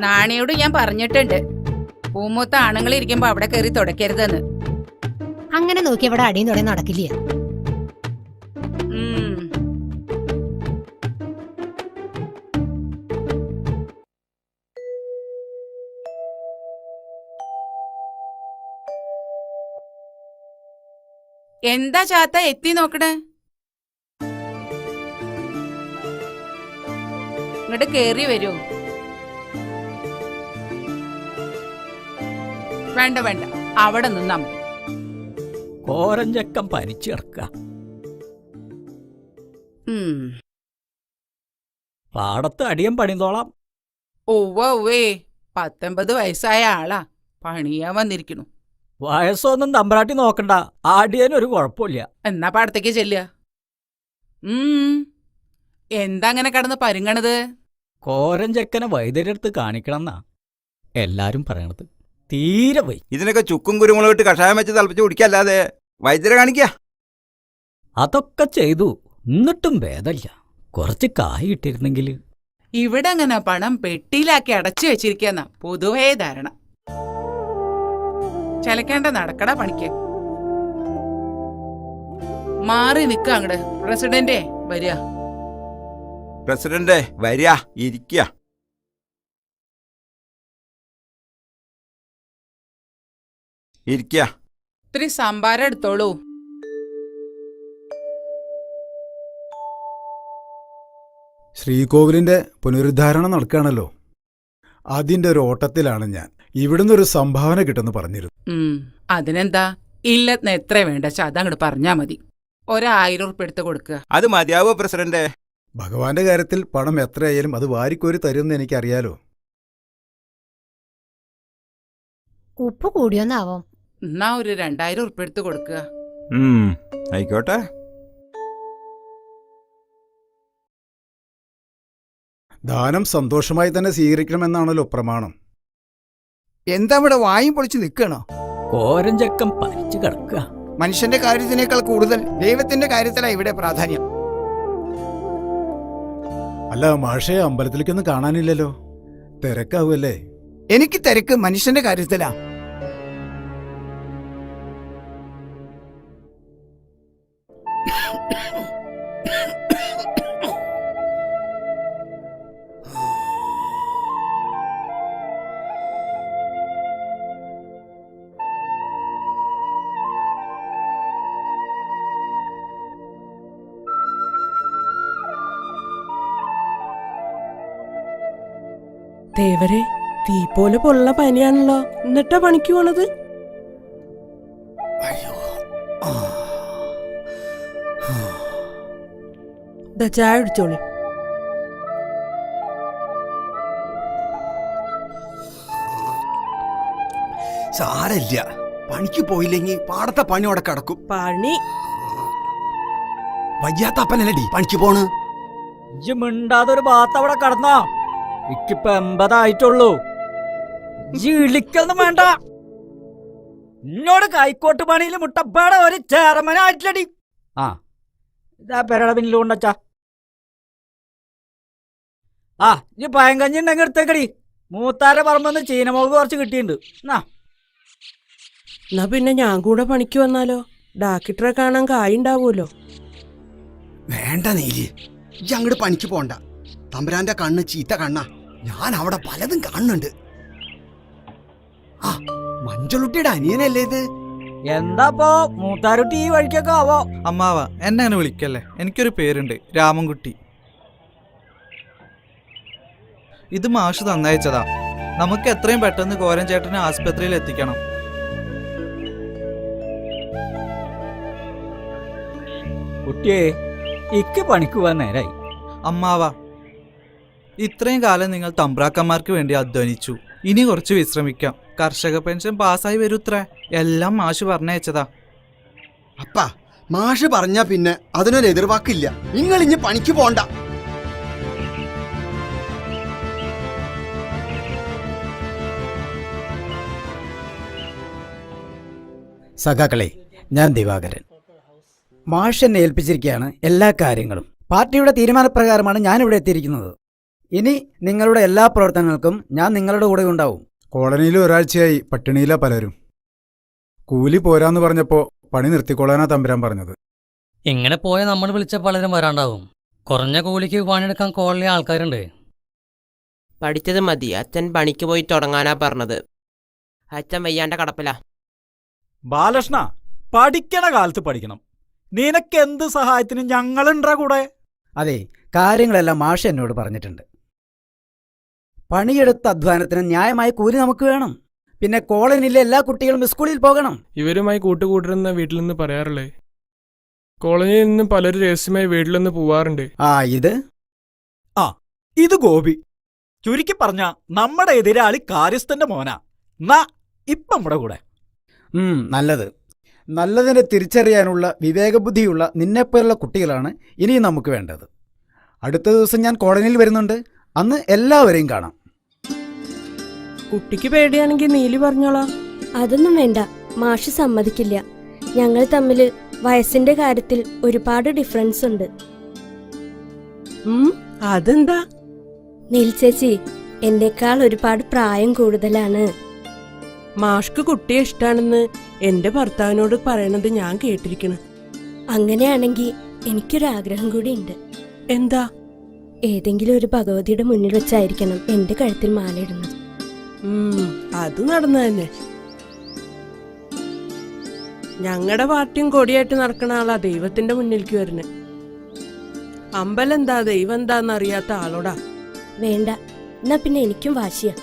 നാണിയോട് ഞാൻ പറഞ്ഞിട്ടുണ്ട്, പൂമൂത്ത ആണുങ്ങൾ ഇരിക്കുമ്പോ അവിടെ കയറി തുടക്കരുതെന്ന്. അങ്ങനെ നോക്കി അവിടെ അടിയും തുടങ്ങി നടക്കില്ല. എന്താ ചാത്ത എത്തി നോക്കണേ? ഇങ്ങോട്ട് കേറി വരൂ. വേണ്ട വേണ്ട, അവിടെ നിന്നാ മതി. കോരഞ്ചക്കം പനിച്ചു കിടക്ക. പാടത്ത് അടിയം പണിതോളാം. ഒവ്വേ 19 വയസ്സായ ആളാ, പണിയാൻ വന്നിരിക്കണു. വയസ്സൊന്നും തമ്പ്രാട്ടി നോക്കണ്ട, ആടിയനൊരു കുഴപ്പമില്ല. എന്നാ പാടത്തേക്ക് ചെല്ലുക. എന്താ അങ്ങനെ കടന്ന് പരുങ്ങണത്? കോരഞ്ചക്കനെ വൈദ്യരെടുത്ത് കാണിക്കണമെന്നാ എല്ലാരും പറയണത്. തീരെ വൈ. ഇതിനൊക്കെ ചുക്കും കുരുമുളകിട്ട് കഷായം വെച്ച് തിളപ്പിച്ച് കുടിക്കല്ലാതെ വൈദ്യരെ കാണിക്ക. അതൊക്കെ ചെയ്തു, എന്നിട്ടും ഭേദമില്ല. കുറച്ച് കായ് ഇട്ടിരുന്നെങ്കിൽ. ഇവിടെ അങ്ങനെ പണം പെട്ടിയിലാക്കി അടച്ചു വെച്ചിരിക്കുന്ന പൊതുവേ ധാരണ. ചലക്കേണ്ട നടക്കട പണിക്ക്. മാറി നിക്ക അങ്ങട്. പ്രസിഡന്റേ വരിക. പ്രസിഡന്റ് വരിക, ഇരിക്കുക. ഇരിക്കുക. ഇത്തിരി സംഭാരം എടുത്തോളൂ. ശ്രീകോവിലിന്റെ പുനരുദ്ധാരണം നടക്കുകയാണല്ലോ, അതിന്റെ ഒരു ഓട്ടത്തിലാണ് ഞാൻ. ഇവിടുന്ന് ഒരു സംഭാവന കിട്ടുമെന്ന് പറഞ്ഞിരുന്നു. അതിനെന്താ, ഇല്ലെന്ന് എത്ര വേണ്ട അതങ്ങോട്ട് പറഞ്ഞാ മതി. 1000 ഉറുപ്പിക എടുത്ത് കൊടുക്കുക. അത് മതിയാവോ പ്രസിഡന്റ്? ഭഗവാന്റെ കാര്യത്തിൽ പണം എത്രയായാലും അത് വാരിക്കോരി തരുമെന്ന് എനിക്കറിയാലോ. ഉപ്പ് കൂടിയൊന്നാവോ? എന്നാ ഒരു 2000 ഉറുപ്പിക എടുത്ത് കൊടുക്കുക. ആയിക്കോട്ടെ. ദാനം സന്തോഷമായി തന്നെ സ്വീകരിക്കണമെന്നാണല്ലോ പ്രമാണം. എന്താ ഇവിടെ വായും പൊളിച്ച് നിൽക്കണോ? കോരഞ്ചക്കം പനിച്ചു കിടക്കുക. മനുഷ്യന്റെ കാര്യത്തിനേക്കാൾ കൂടുതൽ ദൈവത്തിന്റെ കാര്യത്തിലാണ് ഇവിടെ പ്രാധാന്യം. അല്ല മാഷേ, അമ്പലത്തിലേക്കൊന്നും കാണാനില്ലല്ലോ, തിരക്കാവുമല്ലേ? എനിക്ക് തിരക്ക് മനുഷ്യന്റെ കാര്യത്തിലാ. ദേവരെ, തീ പോലെ പൊള്ള പനിയാണല്ലോ, എന്നിട്ടാ പണിക്ക് പോണത്? ചായ അടിച്ചോളി. സാരല്ല, പണിക്ക് പോയില്ലെങ്കിൽ പാടത്തെ പണി അവിടെ കിടക്കും. പണി വയ്യാത്ത അപ്പനല്ലടി പണിക്ക് പോണ്. ഇജ്ജ് മിണ്ടാതൊരു ഭാഗത്ത് അവിടെ കടന്നോ. ഇക്കിപ്പ 80 ആയിട്ടുള്ളൂ. ഇളിക്കൊന്നും വേണ്ട. എന്നോട് കൈക്കോട്ട് പണിയിൽ മുട്ടപ്പാടെ ഒരു ചേർമനായിട്ടില്ലടി. ആ ഇതാ പെരട പിന്നിൽ കൊണ്ടച്ചാ. ആ ഇനി പയങ്കഞ്ഞി ഉണ്ടെങ്കിൽ എടുത്തേക്കടി. മൂത്താരെ പറമ്പെന്ന് ചീനമുളക് കുറച്ച് കിട്ടിയിട്ടുണ്ട്. എന്നാ പിന്നെ ഞാൻ കൂടെ പണിക്ക് വന്നാലോ? ഡാക്ടറെ കാണാൻ കായുണ്ടാവുമല്ലോ. വേണ്ട നീലി, ഇജ്ജ് അങ്ങോട്ട് പണിക്ക് പോണ്ട. തമ്പുരാന്റെ കണ്ണ് ചീത്ത കണ്ണാ. ഞാൻ അവിടെ പലതും കാണുന്നുണ്ട്. ആ മഞ്ചളുട്ടിയുടെ അനിയനല്ലേ ഇത്? എന്താപ്പോ മൂത്താരുട്ടി ഈ വഴിക്കൊക്കെ ആവോ? അമ്മാവ എന്നെ അങ്ങനെ വിളിക്കല്ലേ, എനിക്കൊരു പേരുണ്ട്, രാമൻകുട്ടി. ഇത് മാഷ് തന്നയച്ചതാ. നമുക്ക് എത്രയും പെട്ടെന്ന് കോരൻ ചേട്ടനെ ആസ്പത്രിയിൽ എത്തിക്കണം. കുട്ടിയെ, ഇക്ക് പണിക്ക് പോവാൻ നേരായി. അമ്മാവ, ഇത്രയും കാലം നിങ്ങൾ തമ്പ്രാക്കന്മാർക്ക് വേണ്ടി അധ്വാനിച്ചു. ഇനി കുറച്ച് വിശ്രമിക്കാം. കർഷക പെൻഷൻ പാസ്സായി വരൂത്രേ. എല്ലാം മാഷ് പറഞ്ഞയച്ചതാ. അപ്പ മാഷ് പറഞ്ഞാ പിന്നെ അതിനൊരു എതിർവാക്കില്ല. നിങ്ങൾ ഇനി പണിക്ക് പോണ്ട. സഖാക്കളെ, ഞാൻ ദിവാകരൻ. മാഷ് എന്നെ ഏൽപ്പിച്ചിരിക്കുകയാണ് എല്ലാ കാര്യങ്ങളും. പാർട്ടിയുടെ തീരുമാനപ്രകാരമാണ് ഞാനിവിടെ എത്തിയിരിക്കുന്നത്. ഇനി നിങ്ങളുടെ എല്ലാ പ്രവർത്തനങ്ങൾക്കും ഞാൻ നിങ്ങളുടെ കൂടെ ഉണ്ടാവും. കോളനിയിൽ ഒരാഴ്ചയായി പട്ടിണിയിലാ പലരും. കൂലി പോരാന്ന് പറഞ്ഞപ്പോ പണി നിർത്തിക്കൊള്ളാനാ തമ്പുരാൻ പറഞ്ഞത്. ഇങ്ങനെ പോയ നമ്മൾ വിളിച്ച പലരും വരാണ്ടാവും. കുറഞ്ഞ കൂലിക്ക് പണിയെടുക്കാൻ കോളനി ആൾക്കാരുണ്ട്. പഠിച്ചത് മതി, അച്ഛൻ പണിക്ക് പോയി തുടങ്ങാനാ പറഞ്ഞത്. അച്ഛൻ വയ്യാണ്ട കടപ്പിലാ. ബാലകൃഷ്ണ, പഠിക്കണ കാലത്ത് പഠിക്കണം. നിനക്ക് എന്ത് സഹായത്തിനും ഞങ്ങളുണ്ടാ കൂടെ. അതെ, കാര്യങ്ങളെല്ലാം മാഷ് എന്നോട് പറഞ്ഞിട്ടുണ്ട്. പണിയെടുത്ത അധ്വാനത്തിന് ന്യായമായ കൂലി നമുക്ക് വേണം. പിന്നെ കോളനിയിലെ എല്ലാ കുട്ടികളും സ്കൂളിൽ പോകണം. ഇവരുമായി കൂട്ടുകൂട്ടരെന്ന വീട്ടിൽ നിന്ന് പറയാറില്ലേ? കോളനിയിൽ നിന്ന് പലരും രഹസ്യമായി വീട്ടിൽ നിന്ന് പോവാറുണ്ട്. ഇത് ഗോപി. ചുരുക്കി പറഞ്ഞ നമ്മുടെ എതിരാളി കാര്യസ്ഥന്റെ മോനാ. ഇപ്പം നമ്മുടെ കൂടെ. നല്ലത്. നല്ലതിനെ തിരിച്ചറിയാനുള്ള വിവേകബുദ്ധിയുള്ള നിന്നെപ്പോലുള്ള കുട്ടികളാണ് ഇനി നമുക്ക് വേണ്ടത്. അടുത്ത ദിവസം ഞാൻ കോളനിയിൽ വരുന്നുണ്ട്. അന്ന് എല്ലാവരെയും കാണാം. കുട്ടിക്ക് പേടിയാണെങ്കിൽ നീലി പറഞ്ഞോളാം. അതൊന്നും വേണ്ട, മാഷ് സമ്മതിക്കില്ല. ഞങ്ങൾ തമ്മിൽ വയസ്സിന്റെ കാര്യത്തിൽ ഒരുപാട് ഡിഫറൻസ് ഉണ്ട്. അതെന്താ? നീൽ ചേച്ചി എന്നേക്കാൾ ഒരുപാട് പ്രായം കൂടുതലാണ്. മാഷ്ക്ക് കുട്ടിയെ ഇഷ്ടാണെന്ന് എന്റെ ഭർത്താവിനോട് പറയണത് ഞാൻ കേട്ടിരിക്കണ്. അങ്ങനെയാണെങ്കിൽ എനിക്കൊരാഗ്രഹം കൂടി ഉണ്ട്. എന്താ? ഏതെങ്കിലും ഒരു ഭഗവതിയുടെ മുന്നിൽ വെച്ചായിരിക്കണം എന്റെ കഴുത്തിൽ മാലയിടുന്നത്. അത് നടന്നു തന്നെ. ഞങ്ങളുടെ പാർട്ടിയും കൊടിയായിട്ട് നടക്കണ ആളാ ദൈവത്തിന്റെ മുന്നിലേക്ക് വരുന്നത്. അമ്പലം എന്താ ദൈവം എന്താന്നറിയാത്ത ആളോടാ. വേണ്ട, എന്നാ പിന്നെ എനിക്കും വാശിയാ.